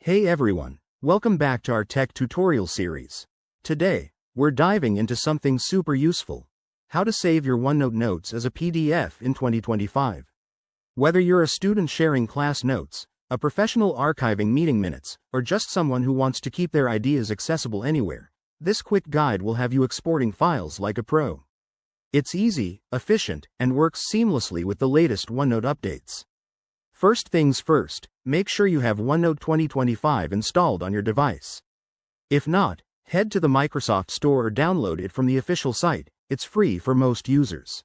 Hey everyone, welcome back to our tech tutorial series. Today, we're diving into something super useful: how to save your OneNote notes as a PDF in 2025. Whether you're a student sharing class notes, a professional archiving meeting minutes, or just someone who wants to keep their ideas accessible anywhere, this quick guide will have you exporting files like a pro. It's easy, efficient, and works seamlessly with the latest OneNote updates. First things first, make sure you have OneNote 2025 installed on your device. If not, head to the Microsoft Store or download it from the official site. It's free for most users.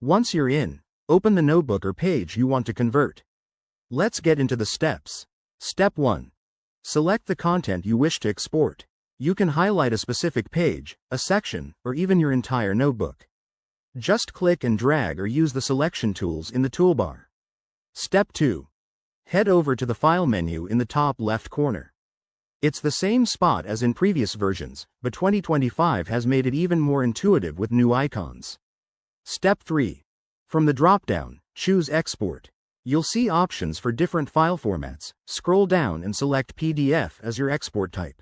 Once you're in, open the notebook or page you want to convert. Let's get into the steps. Step 1. Select the content you wish to export. You can highlight a specific page, a section, or even your entire notebook. Just click and drag or use the selection tools in the toolbar. Step 2. Head over to the File menu in the top left corner. It's the same spot as in previous versions, but 2025 has made it even more intuitive with new icons. Step 3. From the drop-down, choose Export. You'll see options for different file formats. Scroll down and select PDF as your export type.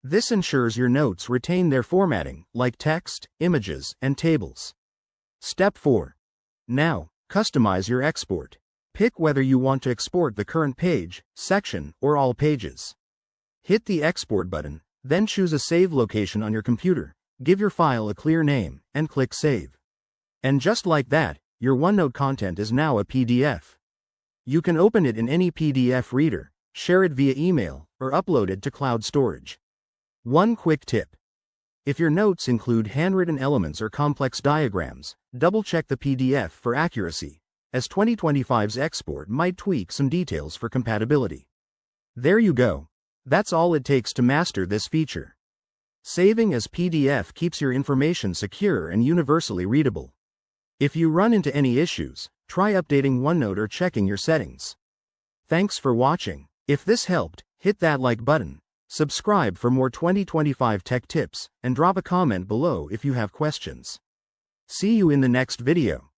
This ensures your notes retain their formatting, like text, images, and tables. Step 4. Now, customize your export. Pick whether you want to export the current page, section, or all pages. Hit the Export button, then choose a save location on your computer, give your file a clear name, and click Save. And just like that, your OneNote content is now a PDF. You can open it in any PDF reader, share it via email, or upload it to cloud storage. One quick tip: if your notes include handwritten elements or complex diagrams, double-check the PDF for accuracy, as 2025's export might tweak some details for compatibility. There you go. That's all it takes to master this feature. Saving as PDF keeps your information secure and universally readable. If you run into any issues, try updating OneNote or checking your settings. Thanks for watching. If this helped, hit that like button, subscribe for more 2025 tech tips, and drop a comment below if you have questions. See you in the next video.